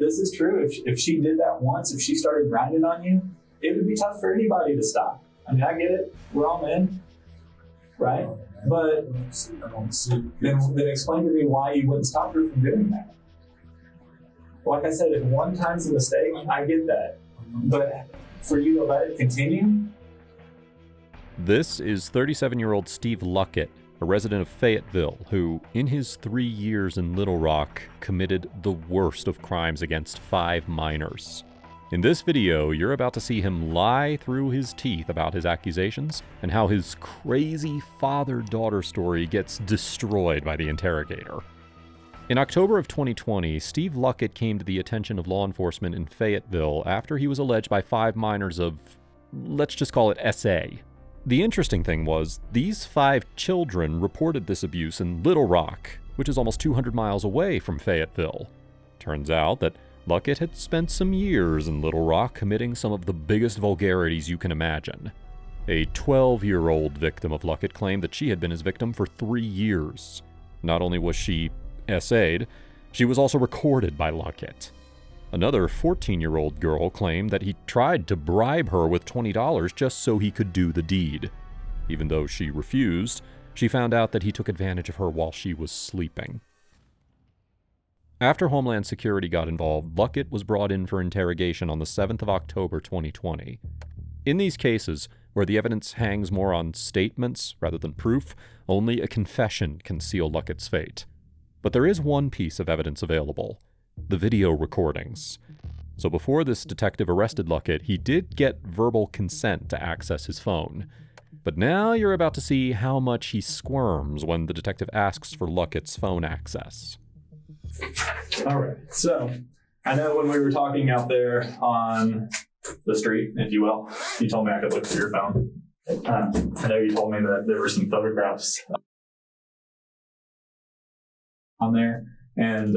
this is true, if she did that once, if she started grinding on you, it would be tough for anybody to stop. I mean, I get it. We're all men, right? But then explain to me why you wouldn't stop her from doing that. Like I said, if one time's a mistake, I get that. But for you to let it continue? This is 37-year-old Steve Luckett, a resident of Fayetteville, who, in his 3 years in Little Rock, committed the worst of crimes against 5 minors. In this video, you're about to see him lie through his teeth about his accusations and how his crazy father-daughter story gets destroyed by the interrogator. In October of 2020, Steve Luckett came to the attention of law enforcement in Fayetteville after he was alleged by 5 minors of, let's just call it SA. The interesting thing was, these 5 children reported this abuse in Little Rock, which is almost 200 miles away from Fayetteville. Turns out that Luckett had spent some years in Little Rock committing some of the biggest vulgarities you can imagine. A 12-year-old victim of Luckett claimed that she had been his victim for 3 years. Not only was she SA'd, she was also recorded by Luckett. Another 14-year-old girl claimed that he tried to bribe her with $20 just so he could do the deed. Even though she refused, she found out that he took advantage of her while she was sleeping. After Homeland Security got involved, Luckett was brought in for interrogation on the 7th of October 2020. In these cases, where the evidence hangs more on statements rather than proof, only a confession can seal Luckett's fate. But there is one piece of evidence available: the video recordings. So before this detective arrested Luckett, he did get verbal consent to access his phone. But now you're about to see how much he squirms when the detective asks for Luckett's phone access. All right, so I know when we were talking out there on the street, if you will, you told me I could look through your phone. I know you told me that there were some photographs on there, and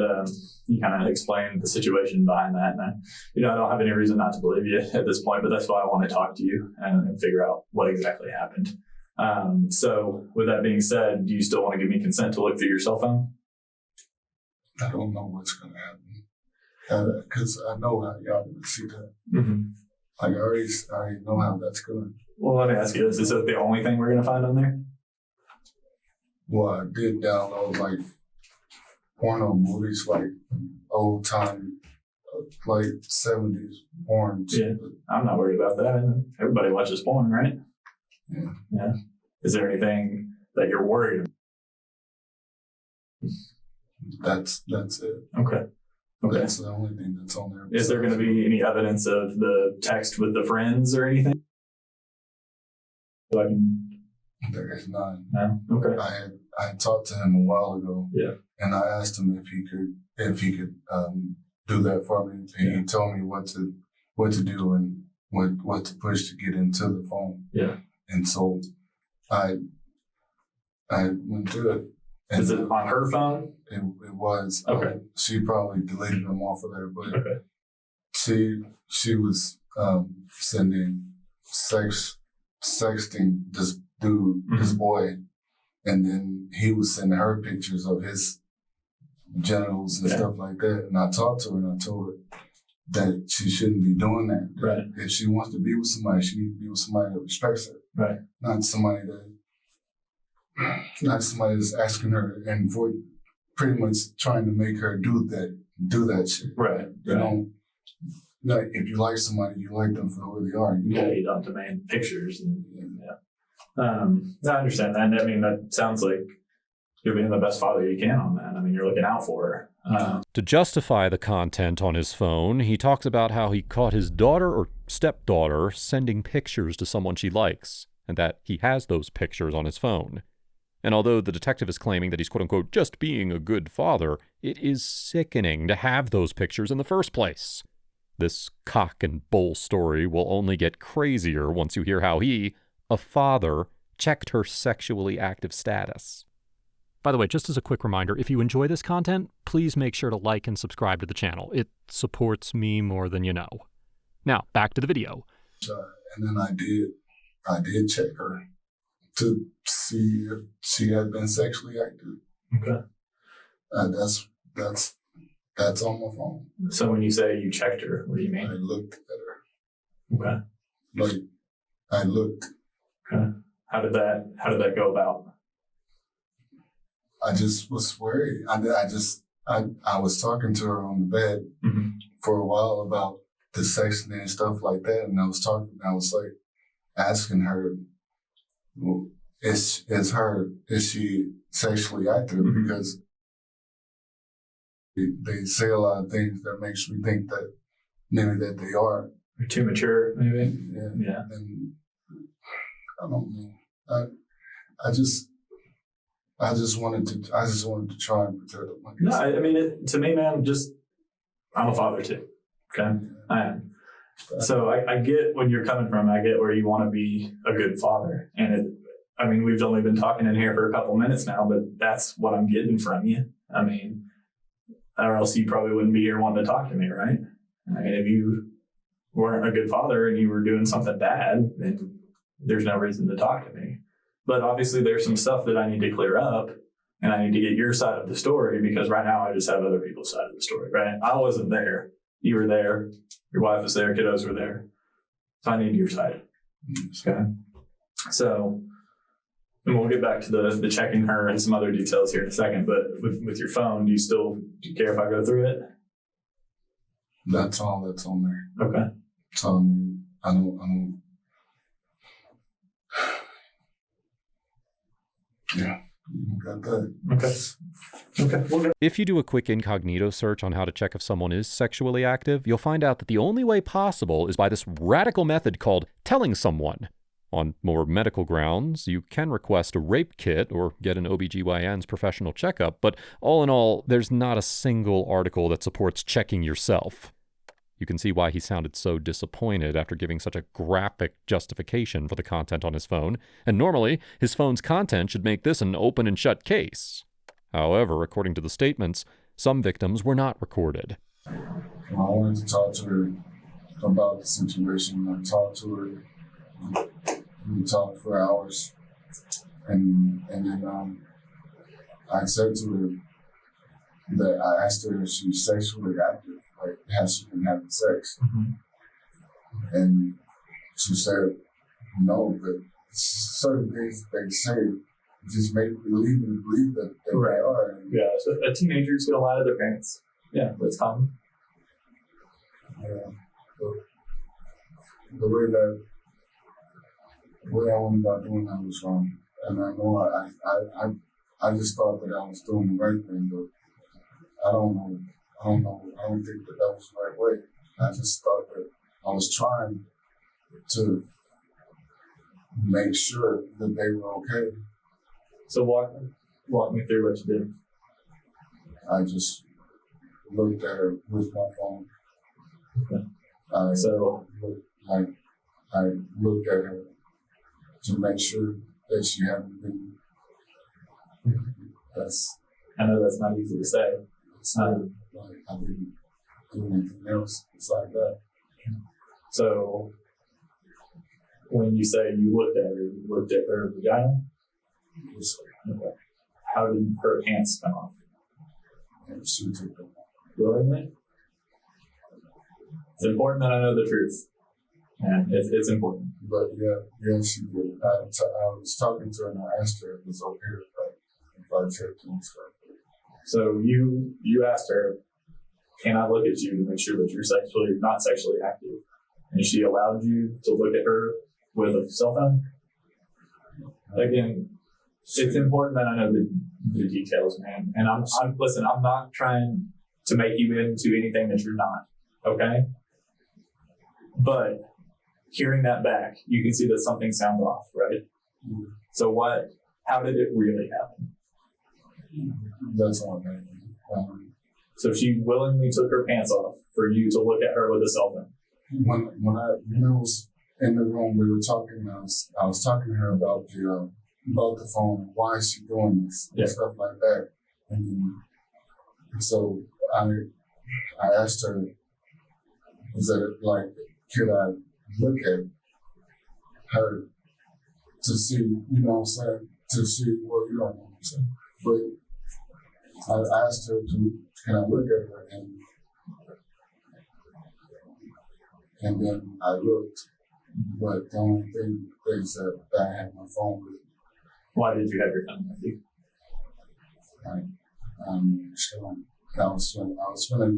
you kind of explained the situation behind that. And I don't have any reason not to believe you at this point, but that's why I want to talk to you and figure out what exactly happened. So with that being said, do you still want to give me consent to look through your cell phone? I don't know what's going to happen because I know how y'all going to see that. Mm-hmm. Like I already know how that's going. Well, let me ask you this: is that the only thing we're going to find on there? Well, I did download like porno movies, like old time, like 70s porn. Yeah, I'm not worried about that. Everybody watches porn, right? Yeah. Yeah. Is there anything that you're worried about? That's it. Okay. That's the only thing that's on there. Is there going to be any evidence of the text with the friends or anything? There is none. No? Okay. I had talked to him a while ago. Yeah. And I asked him if he could do that for me. And he told me what to do and what to push to get into the phone. Yeah. And so I went through it. And is it on her phone? It was. Okay. She probably deleted them off of there, but okay. She was sending sexting this dude, mm-hmm. this boy, and then he was sending her pictures of his genitals and stuff like that. And I talked to her and I told her that she shouldn't be doing that. Right. If she wants to be with somebody, she needs to be with somebody that respects her. Right. Not somebody that's asking her and for pretty much trying to make her do that shit. Right. You know, like if you like somebody, you like them for who they are. You don't demand pictures. I understand that. I mean, that sounds like you're being the best father you can on that. I mean, you're looking out for her. To justify the content on his phone, he talks about how he caught his daughter or stepdaughter sending pictures to someone she likes, and that he has those pictures on his phone. And although the detective is claiming that he's quote-unquote just being a good father, it is sickening to have those pictures in the first place. This cock and bull story will only get crazier once you hear how he, a father, checked her sexually active status. By the way, just as a quick reminder, if you enjoy this content, please make sure to like and subscribe to the channel. It supports me more than you know. Now, back to the video. And then I did check her to see if she had been sexually active. Okay. That's That's on my phone. So when you say you checked her, what do you I mean? looked at her. Okay. Like, I looked. Okay. How did that go about? I just was worried. I was talking to her on the bed for a while about the section and stuff like that, and I was like asking her, well, is she sexually active? Because they say a lot of things that makes me think that maybe that they are. You're too mature, maybe? Yeah. And I don't know. I just wanted to try and protect them. No, I mean, to me, man, I'm a father too. Okay, I am. So I get when you're coming from. I get where you want to be a good father, and we've only been talking in here for a couple minutes now, but that's what I'm getting from you. I mean, or else you probably wouldn't be here wanting to talk to me, right? I mean, if you weren't a good father and you were doing something bad, then there's no reason to talk to me. But obviously there's some stuff that I need to clear up, and I need to get your side of the story, because right now I just have other people's side of the story, right? I wasn't there. You were there. Your wife was there. Kiddos were there. So I need your side. Okay. So, and we'll get back to the checking her and some other details here in a second, but with your phone, do you care if I go through it? That's all that's on there. Okay. So I don't. Yeah, you got that. Okay. If you do a quick incognito search on how to check if someone is sexually active, you'll find out that the only way possible is by this radical method called telling someone. On more medical grounds, you can request a rape kit or get an OBGYN's professional checkup, but all in all, there's not a single article that supports checking yourself. You can see why he sounded so disappointed after giving such a graphic justification for the content on his phone, and normally, his phone's content should make this an open and shut case. However, according to the statements, some victims were not recorded. I wanted to talk to her about the situation. I talked to her. We talked for hours, and then I said to her that I asked her if she's sexually active, like has she been having sex, and she said no, but certain things they say just make me believe that they are. Yeah, so a teenager's gonna lie to their parents. Yeah, that's common. Yeah, the way I went about doing that was wrong, and I know I just thought that I was doing the right thing, but I don't know. I don't think that was the right way. I just thought that I was trying to make sure that they were okay. So walk me through what you did. I just looked at her with my phone. Okay. I looked at her to make sure that she hadn't been. I know that's not easy to say. It's not like I didn't do anything else. It's like that. So when you say you looked at her vagina? Okay. How did her pants come off? And she took them off. Willingly? It's important that I know the truth. And it's important. But yeah, she did. I was talking to her and I asked her if it was okay if I checked and stuff. So you asked her, can I look at you to make sure that you're not sexually active? And she allowed you to look at her with a cell phone? Again, it's important that I know the details, man. And I'm not trying to make you into anything that you're not, okay? But hearing that back, you can see that something sounds off, right? So how did it really happen? That's all right. So she willingly took her pants off for you to look at her with a cell phone. When I was in the room, we were talking. I was talking to her about the phone. Why is she doing this? And stuff like that. And so I asked her, is that like, could I look at her to see, you know what I'm saying? To see, well, you don't know what I'm saying. But I asked her can I look at her, and then I looked, but the only thing is that I had my phone with me. Why did you have your phone with you? I was going to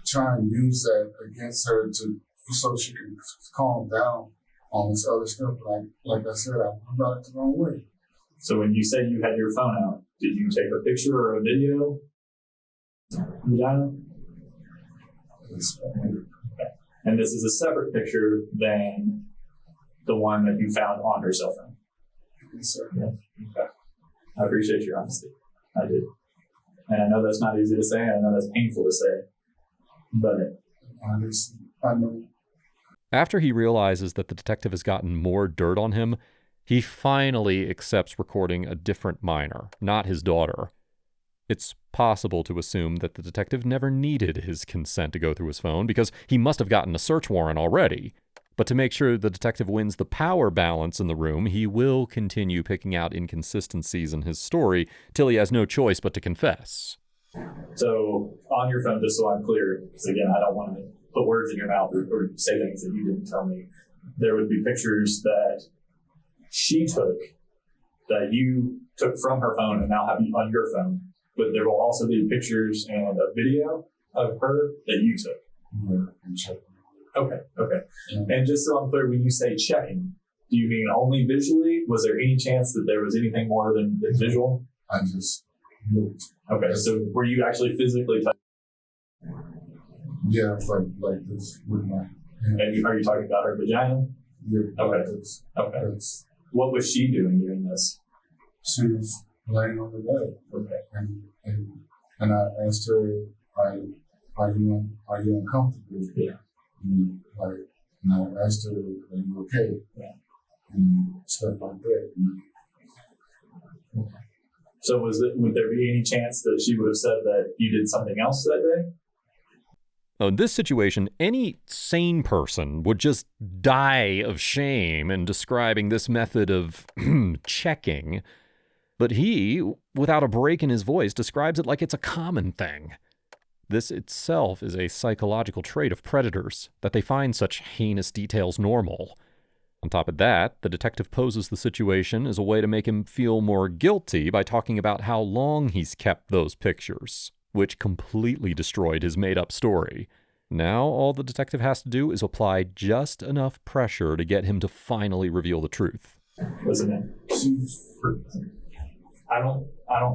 try and use that against her so she can calm down on this other stuff. Like I said, I went about it the wrong way. So when you say you had your phone out, did you take a picture or a video? Vagina? Okay. And this is a separate picture than the one that you found on her cell phone? Yes, sir. Yeah. Okay. I appreciate your honesty. I do. And I know that's not easy to say, and I know that's painful to say. But honestly, I know. After he realizes that the detective has gotten more dirt on him, he finally accepts recording a different minor, not his daughter. It's possible to assume that the detective never needed his consent to go through his phone because he must have gotten a search warrant already. But to make sure the detective wins the power balance in the room, he will continue picking out inconsistencies in his story till he has no choice but to confess. So, on your phone, just so I'm clear, because again, I don't want to put words in your mouth or say things that you didn't tell me, there would be pictures that she took, that you took from her phone and now have you on your phone. But there will also be pictures and a video of her that you took. Yeah, Okay. And just so I'm clear, when you say checking, do you mean only visually? Was there any chance that there was anything more than visual? I just looked. Okay, so were you actually physically touching? Yeah, like this with my hand. And are you talking about her vagina? Yeah. Okay. Okay. What was she doing during this? She was laying on the bed. Okay. And I asked her, are you uncomfortable? Yeah. And I asked her, are you okay? Yeah. and stuff like that. So would there be any chance that she would have said that you did something else that day? Now, in this situation, any sane person would just die of shame in describing this method of checking. But he, without a break in his voice, describes it like it's a common thing. This itself is a psychological trait of predators, that they find such heinous details normal. On top of that, the detective poses the situation as a way to make him feel more guilty by talking about how long he's kept those pictures, which completely destroyed his made-up story. Now all the detective has to do is apply just enough pressure to get him to finally reveal the truth. Listen, man. I don't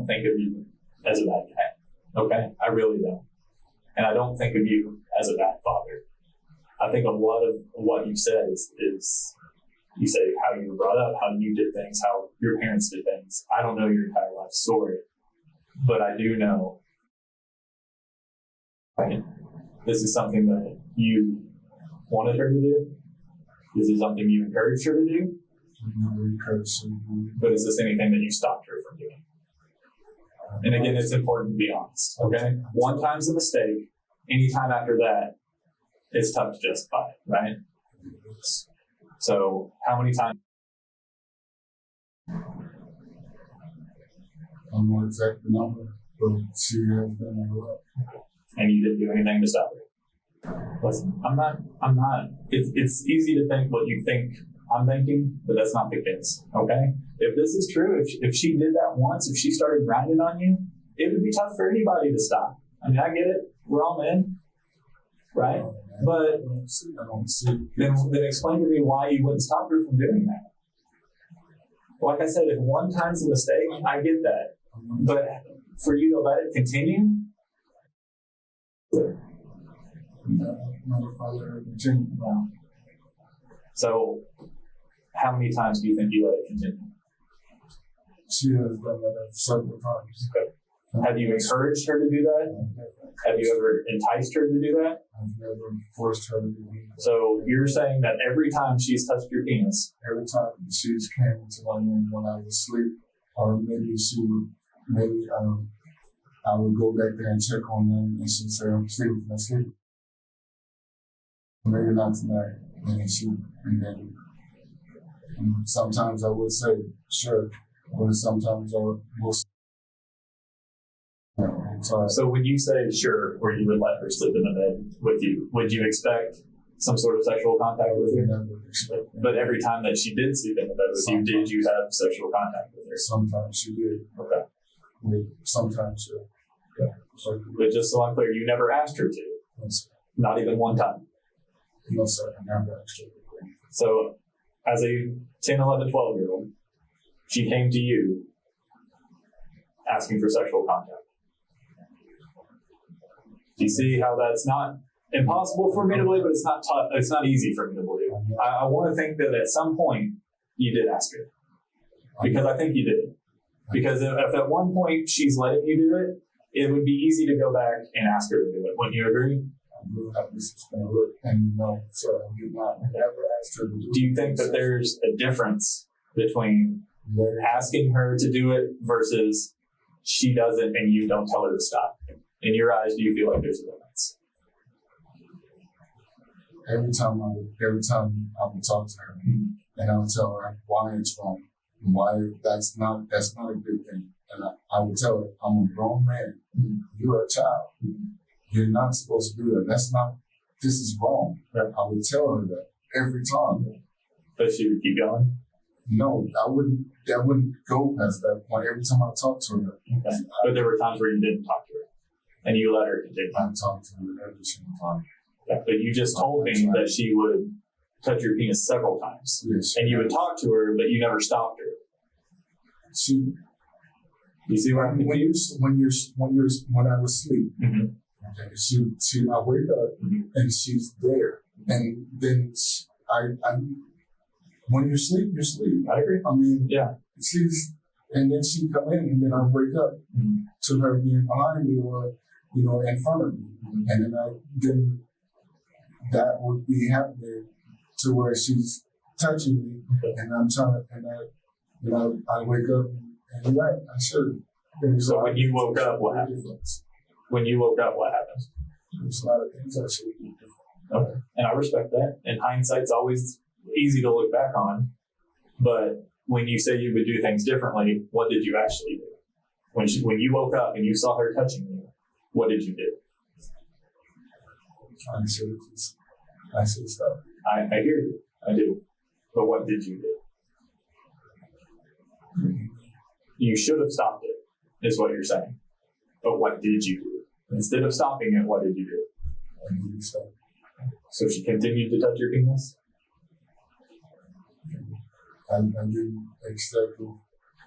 think of you as a bad guy. Okay? I really don't. And I don't think of you as a bad father. I think a lot of what you said is you say how you were brought up, how you did things, how your parents did things. I don't know your entire life story, but I do know, right? This is something that you wanted her to do. This is something you encouraged her to do. But is this anything that you stopped her from doing? And again, it's important to be honest, okay? One time's a mistake. Anytime after that, it's tough to justify it, right? So, how many times? I don't know exactly the number, but she has done a lot. And you didn't do anything to stop her? Listen, I'm not. It's easy to think what you think I'm thinking, but that's not the case, okay? If this is true, if she did that once, if she started grinding on you, it would be tough for anybody to stop. I mean, I get it. We're all men, right? But then explain to me why you wouldn't stop her from doing that. Like I said, if one time's a mistake, I get that. But for you to let it continue? No. So, how many times do you think you let it continue? She has done that several times. Okay. Have you encouraged her to do that? Have you ever enticed her to do that? I've never forced her to do that. So you're saying that every time she's touched your penis? Every time she's came into my room when I was asleep, or maybe I would go back there and check on them, and she'd say, I'm sleeping. Maybe not tonight. And then sometimes I would say, sure, but sometimes I will say, So when you say sure, or you would let her sleep in the bed with you, would you expect some sort of sexual contact with her? Never expect that. But every time that she did sleep in the bed with you, did you have sexual contact with her? Sometimes she did. Okay. I mean, sometimes, yeah. So, But just so I'm clear, you never asked her to? no, sir. Not even one time? No, sir. I never actually. So as a 10, 11, 12-year-old, she came to you asking for sexual contact. Do you see how that's not impossible for me to believe, but it's not tough, it's not easy for me to believe? I want to think that at some point you did ask her. Because I think you did. Because if at one point she's letting you do it, it would be easy to go back and ask her to do it. Wouldn't you agree? And no, sir, I did not ever ask her to do it. Do you think that there's a difference between asking her to do it versus she does it and you don't tell her to stop? In your eyes, do you feel like there's a difference? Every time I would talk to her, and I would tell her why it's wrong, and why that's not a good thing. And I would tell her, I'm a grown man. You're a child. You're not supposed to do that. This is wrong. Right. I would tell her that every time. But she would keep going? No, I wouldn't go past that point. Every time I talked to her. Okay. But there were times where you didn't talk to her and you let her continue. I talked to her every single time. Okay. But you just told me that she would touch your penis several times. Yes, and you would talk to her, but you never stopped her. You see where I'm confused? When I was asleep, okay, I wake up and she's there, and then when you sleep, you sleep. I agree. I mean, yeah. And then she come in, and then I wake up to her being behind me or in front of me, and then that would be happening to where she's touching me, and I'm trying to, I wake up. And you're right, I should. So when you woke up, what happened? When you woke up, what happened? There's a lot of things I should do different. Okay. And I respect that. And hindsight's always easy to look back on. But when you say you would do things differently, what did you actually do? When you woke up and you saw her touching you, what did you do? I should stop. I hear you. I do. But what did you do? You should have stopped it, is what you're saying. But what did you do? Instead of stopping it, what did you do? I didn't stop. So she continued to touch your penis? I didn't expect to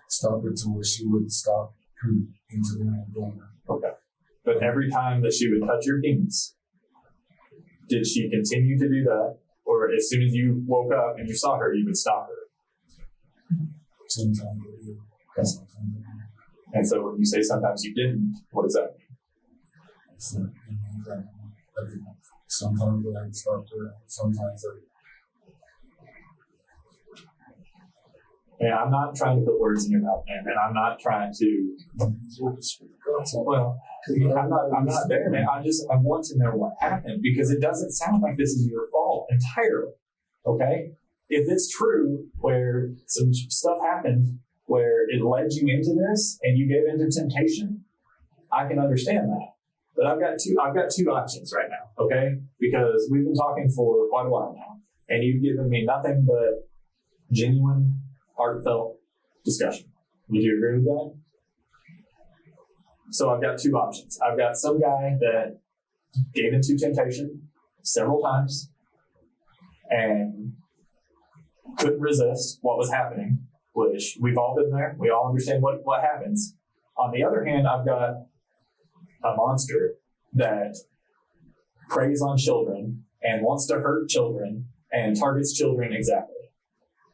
stop it to where she wouldn't stop into the room doing that. Okay. But every time that she would touch your penis, did she continue to do that? Or as soon as you woke up and you saw her, you would stop her? Sometimes I did. Sometimes I didn't. And so when you say sometimes you didn't, what does that mean? So, it means that I didn't. Sometimes I stopped her. Sometimes I. Yeah, I'm not trying to put words in your mouth, man, and I'm not trying to. Well, I'm not there, man. I want to know what happened because it doesn't sound like this is your fault entirely. Okay, if it's true where some stuff happened where it led you into this and you gave into temptation, I can understand that. But I've got two options right now, okay? Because we've been talking for quite a while now, and you've given me nothing but genuine, heartfelt discussion. Would you agree with that? So I've got two options. I've got some guy that gave into temptation several times and couldn't resist what was happening, which we've all been there. We all understand what happens. On the other hand, I've got a monster that preys on children and wants to hurt children and targets children exactly.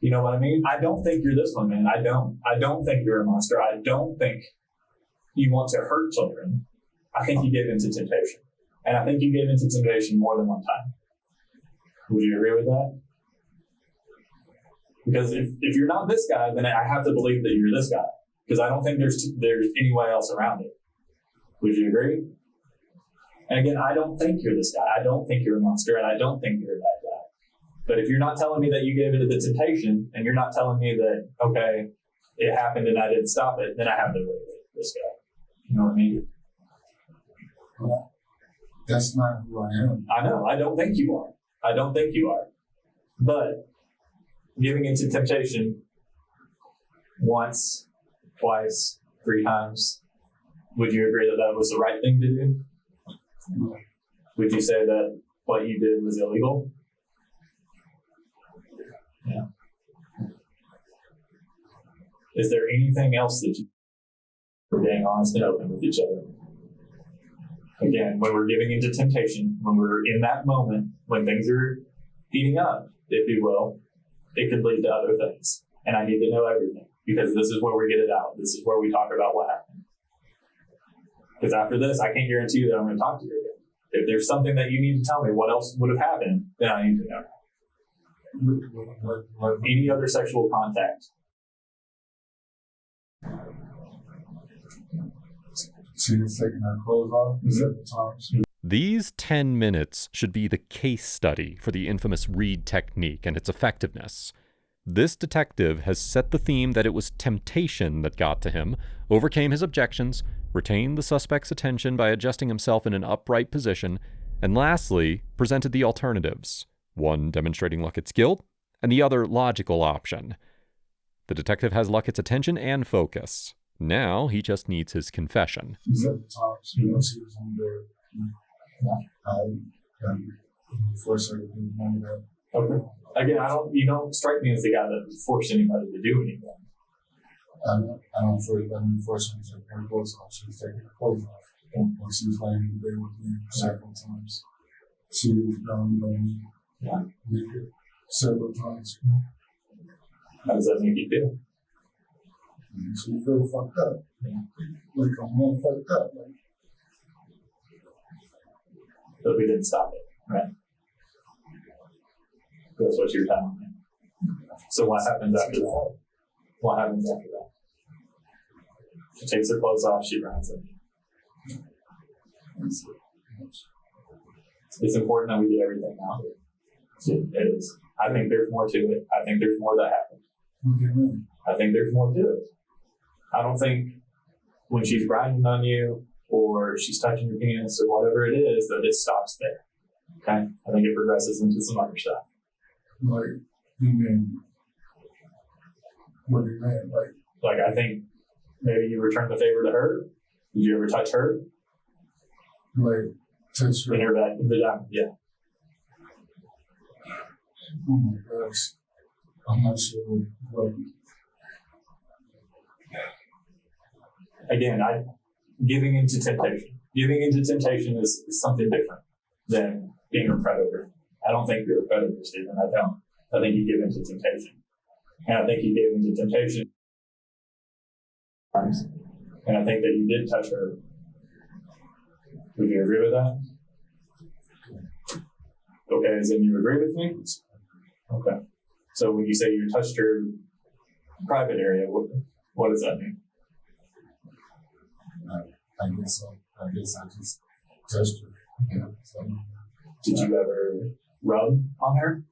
You know what I mean? I don't think you're this one, man. I don't think you're a monster. I don't think you want to hurt children. I think you gave into temptation. And I think you gave into temptation more than one time. Would you agree with that? Because if you're not this guy, then I have to believe that you're this guy. Because I don't think there's any way else around it. Would you agree? And again, I don't think you're this guy. I don't think you're a monster, and I don't think you're a bad guy. But if you're not telling me that you gave into the temptation, and you're not telling me that, okay, it happened and I didn't stop it, then I have to believe this guy. You know what I mean? Well, that's not who I am. I know. I don't think you are. I don't think you are. But giving into temptation once, twice, 3 times, would you agree that that was the right thing to do? No. Would you say that what you did was illegal? Yeah. Is there anything else that you for being honest and open with each other? Again, when we're giving into temptation, when we're in that moment, when things are heating up, if you will, it could lead to other things. And I need to know everything because this is where we get it out. This is where we talk about what happened. Because after this, I can't guarantee you that I'm going to talk to you again. If there's something that you need to tell me what else would have happened, then I need to know. Any other sexual contact. She was taking her clothes off several times. These 10 minutes should be the case study for the infamous Reed technique and its effectiveness. This detective has set the theme that it was temptation that got to him, overcame his objections, retained the suspect's attention by adjusting himself in an upright position, and lastly, presented the alternatives, one demonstrating Luckett's guilt, and the other logical option. The detective has Luckett's attention and focus. Now he just needs his confession. Several times, she was in there. I forced her to do none of that. Okay. Again, you don't strike me as the guy that would force anybody to do anything. I don't force her to take her clothes off. She was taking her clothes off. When she was laying in bed with me several times. She was down on me naked several times. How does that make you feel? Makes me feel fucked up. Like I'm all fucked up. Like, but we didn't stop it, right? That's what you're telling me. So what happens after that? What happens after that? She takes her clothes off, she runs it. It's important that we get everything out. It is. I think there's more to it. I think there's more that happened. I think there's more to it. I don't think when she's grinding on you or she's touching your penis or whatever it is that it stops there. Okay? I think it progresses into some other stuff. Like, you mean, what do you mean? Like, I think maybe you return the favor to her. Did you ever touch her? Like, touch her? In her vagina, yeah. Oh my gosh. I'm not sure what. Again, giving into temptation. Giving into temptation is something different than being a predator. I don't think you're a predator, Stephen. I don't. I think you give into temptation. And I think you gave into temptation times. And I think that you did touch her. Would you agree with that? Okay, as in you agree with me? Okay. So when you say you touched her private area, what does that mean? I guess I just touched her. Yeah, so. Did you ever rub on her?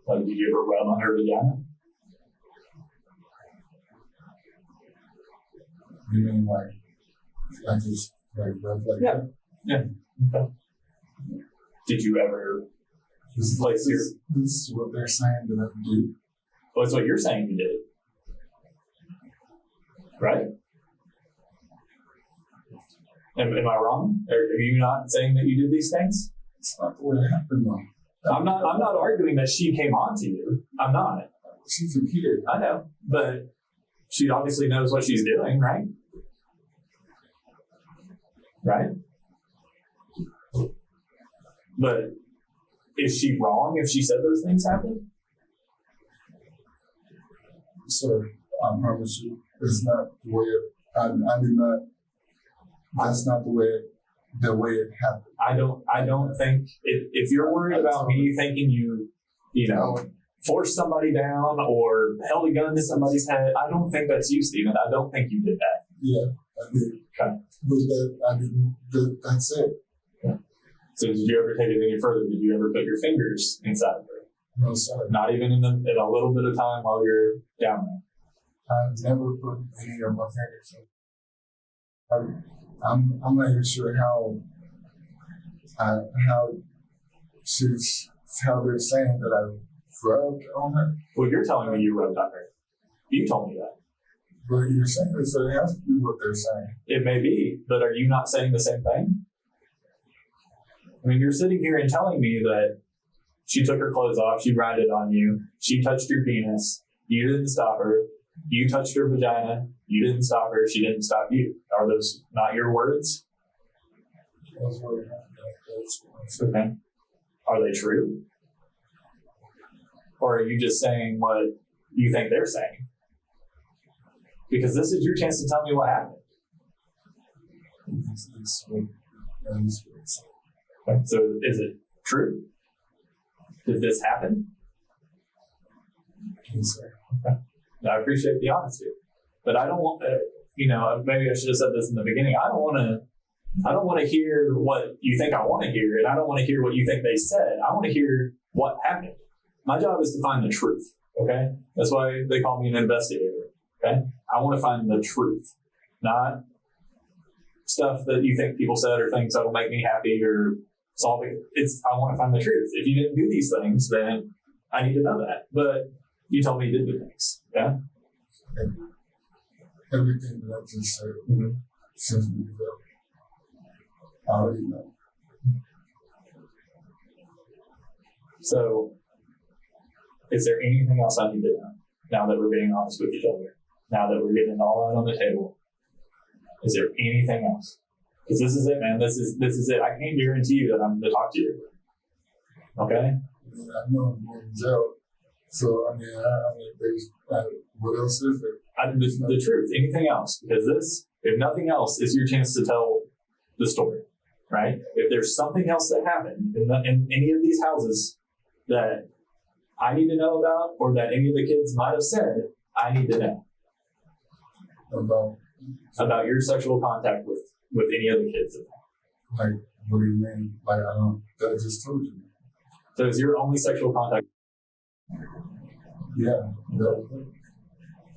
Like, did you ever rub on her vagina? You mean like I just like rub like Yeah. that? Yeah. Okay. Did you ever place your? This is what they're saying that I do. Well, that's what you're saying you did, right? Am I wrong? Are you not saying that you did these things? It's not the way it happened though. I'm not arguing that she came on to you. I'm not. She's a kid. I know, but she obviously knows what she's doing, right? Right? But is she wrong if she said those things happened? Sir, I promise you, it's not the way I did not. That's not the way it happened. I don't think if you're worried about me thinking you forced somebody down or held a gun to somebody's head, I don't think that's you, Stephen. I don't think you did that. Yeah, I did. Okay. But I didn't. That's it. Okay. So did you ever take it any further? Did you ever put your fingers inside of her? No, sir. Not even in a little bit of time while you're down there. I've never put any of my fingers in. I'm not even sure how they're saying that I rubbed on her. Well, you're telling me you rubbed on her. You told me that. But you're saying this, so it has to be what they're saying. It may be, but are you not saying the same thing? I mean, you're sitting here and telling me that she took her clothes off, she grinded on you, she touched your penis, you didn't stop her, you touched her vagina, you didn't stop her, she didn't stop you. Are those not your words? Those words. Okay. Are they true? Or are you just saying what you think they're saying? Because this is your chance to tell me what happened. Okay. So is it true? Did this happen? Yes, Okay. I appreciate the honesty, but I don't want to, maybe I should have said this in the beginning. I don't want to hear what you think I want to hear, and I don't want to hear what you think they said. I want to hear what happened. My job is to find the truth, okay? That's why they call me an investigator, okay? I want to find the truth, not stuff that you think people said or things that will make me happy or solve it. I want to find the truth. If you didn't do these things, then I need to know that. But you told me you did do things, yeah? Everything that I just said, since we felt, I already know. So, is there anything else I need to know now that we're being honest with each other? Now that we're getting it all out on the table? Is there anything else? Because this is it, man. This is it. I can't guarantee you that I'm going to talk to you. Okay? I know I'm going to jail. So, there's, what else is there? The truth. Anything else? Because this, if nothing else, is your chance to tell the story, right? If there's something else that happened in any of these houses that I need to know about or that any of the kids might have said, I need to know. About your sexual contact with any of the kids. Like, what do you mean? Like, I just told you. So is your only sexual contact? Yeah.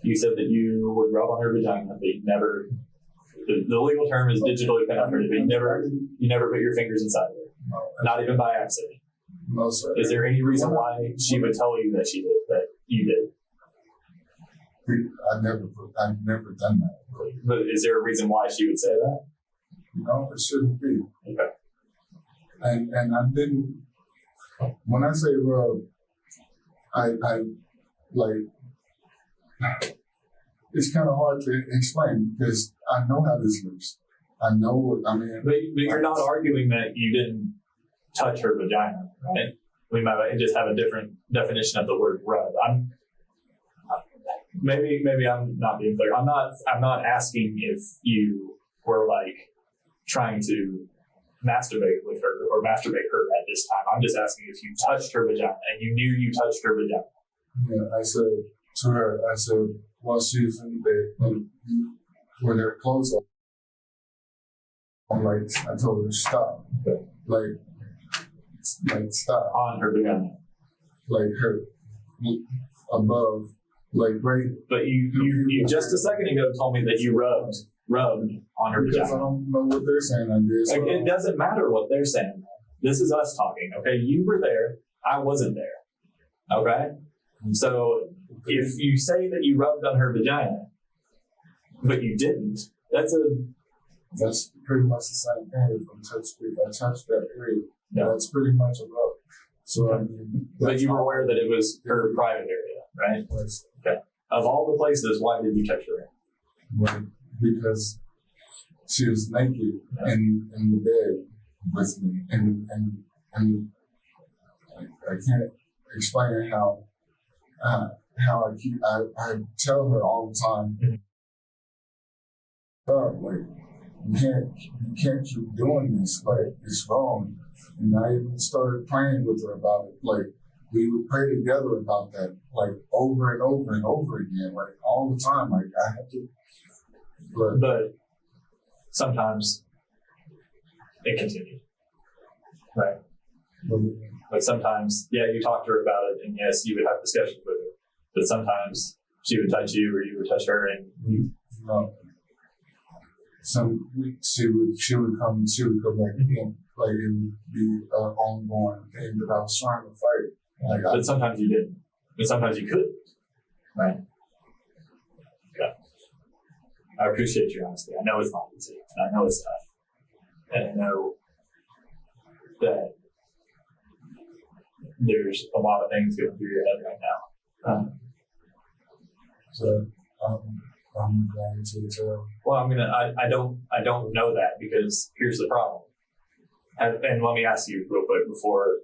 You said that you would rub on her vagina, but you never, the legal term is digitally penetrated, but you never put your fingers inside of her. No, not even by accident. No, sir. Is there any reason why she would tell you that you did? I've never done that. But is there a reason why she would say that? No, it shouldn't be. Okay. And I didn't, when I say rub, I it's kind of hard to explain because I know how this looks. I know what, But you're not arguing that you didn't touch her vagina, right? We might just have a different definition of the word rub. Maybe I'm not being clear. I'm not asking if you were like trying to masturbate with her or masturbate her at this time. I'm just asking if you touched her vagina and you knew you touched her vagina. Yeah, I said to her, while she was in bed, with her clothes on, I told her stop. Like stop. On her vagina. Like her above. Right. But you just a second ago told me that you rubbed on her because vagina. I don't know what they're saying. I did. So it doesn't matter what they're saying. This is us talking, okay? You were there. I wasn't there. Okay? So if you say that you rubbed on her vagina, but you didn't, that's pretty much the same thing. If I touched that area, that's pretty much a rub. So but you were aware that it was her private area, right? Okay. Of all the places, why did you touch her? Well, because she was naked in the bed with me, and I can't explain how I tell her all the time, you can't keep doing this, it's wrong. And I even started praying with her about it, we would pray together about that, over and over and over again, all the time. I had to. But sometimes it continued, right? Like sometimes, you talked to her about it, and yes, you would have discussions with her. But sometimes she would touch you, or you would touch her, and No. she would come back again. Like it would be an ongoing thing that I was trying to fight. But sometimes you didn't. But sometimes you couldn't. Right? Yeah. I appreciate your honesty. I know it's not easy. And I know it's tough. And I know that there's a lot of things going through your head right now. So I'm going to tell. Well, I don't know that, because here's the problem. And let me ask you real quick before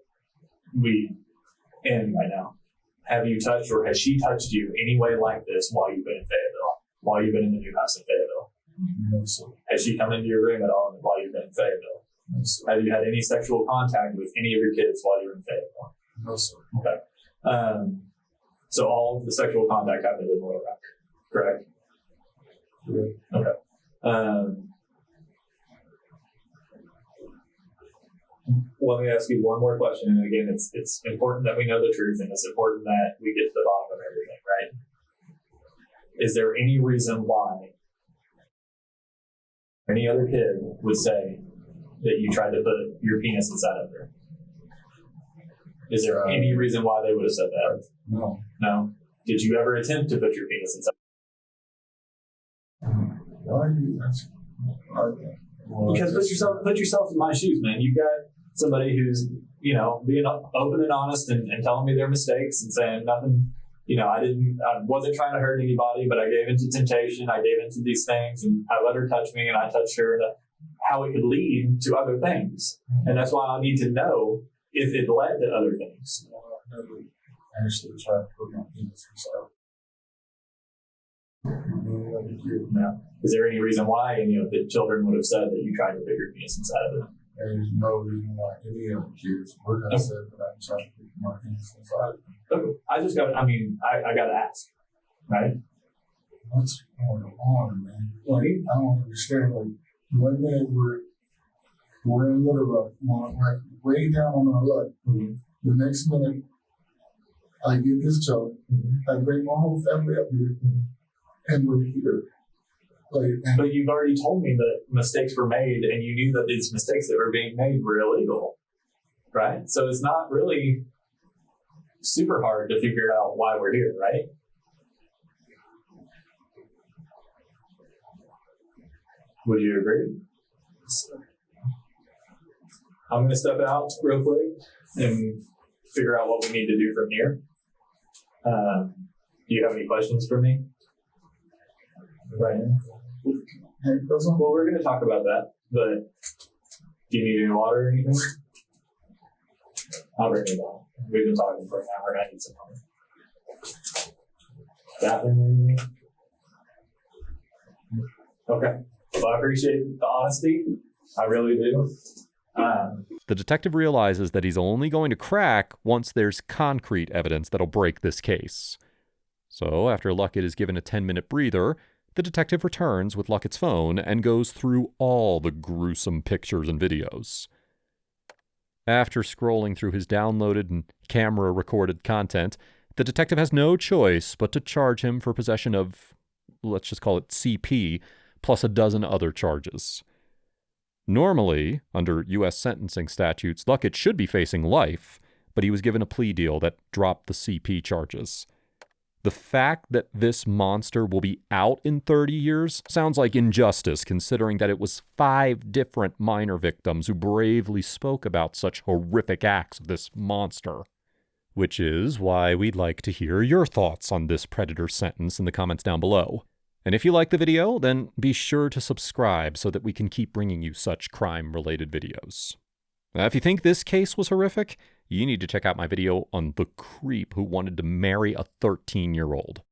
we end right now. Have you touched, or has she touched you any way like this while you've been in Fayetteville? While you've been in the new house in Fayetteville? No, sir. Has she come into your room at all while you've been in Fayetteville? No, sir. Have you had any sexual contact with any of your kids while you were in Fayetteville? No, sir. Okay. So all of the sexual contact happened in Little Rock, correct? Yeah. Okay. Let me ask you one more question, and again, it's important that we know the truth, and it's important that we get to the bottom of everything, right? Is there any reason why any other kid would say that you tried to put your penis inside of her? Is there any reason why they would have said that? No. No? Did you ever attempt to put your penis inside? Why are you asking? Because put yourself in my shoes, man. You've got somebody who's, being open and honest and telling me their mistakes and saying nothing, I wasn't trying to hurt anybody, but I gave into temptation. I gave into these things, and I let her touch me, and I touched her, and how it could lead to other things. And that's why I need to know if it led to other things. I never actually tried to put my penis inside. No. Is there any reason why any of the children would have said that you tried to put your penis inside of them? There's no reason why any of the kids would have said that I'm trying to put my penis inside. Okay. I got to ask, right? What's going on, man? Like, I don't understand. Like, one minute we're in Little Rock, like way down on our luck. Mm-hmm. The next minute, I get this job. Mm-hmm. I bring my whole family up here, and we're here. But you've already told me that mistakes were made, and you knew that these mistakes that were being made were illegal, right? So it's not really super hard to figure out why we're here, right? Would you agree? I'm going to step out real quick and figure out what we need to do from here. Do you have any questions for me right now? Well, we're going to talk about that, but do you need any water or anything? I'll bring you water. We've been talking for an hour, and I need some water. Bathroom or anything? Okay. Well, I appreciate the honesty. I really do. The detective realizes that he's only going to crack once there's concrete evidence that'll break this case. So, after Luckett is given a 10-minute breather, the detective returns with Luckett's phone and goes through all the gruesome pictures and videos. After scrolling through his downloaded and camera-recorded content, the detective has no choice but to charge him for possession of, let's just call it CP, plus a dozen other charges. Normally, under U.S. sentencing statutes, Luckett should be facing life, but he was given a plea deal that dropped the CP charges. The fact that this monster will be out in 30 years sounds like injustice, considering that it was 5 different minor victims who bravely spoke about such horrific acts of this monster. Which is why we'd like to hear your thoughts on this predator sentence in the comments down below. And if you like the video, then be sure to subscribe so that we can keep bringing you such crime-related videos. Now, if you think this case was horrific, you need to check out my video on the creep who wanted to marry a 13-year-old.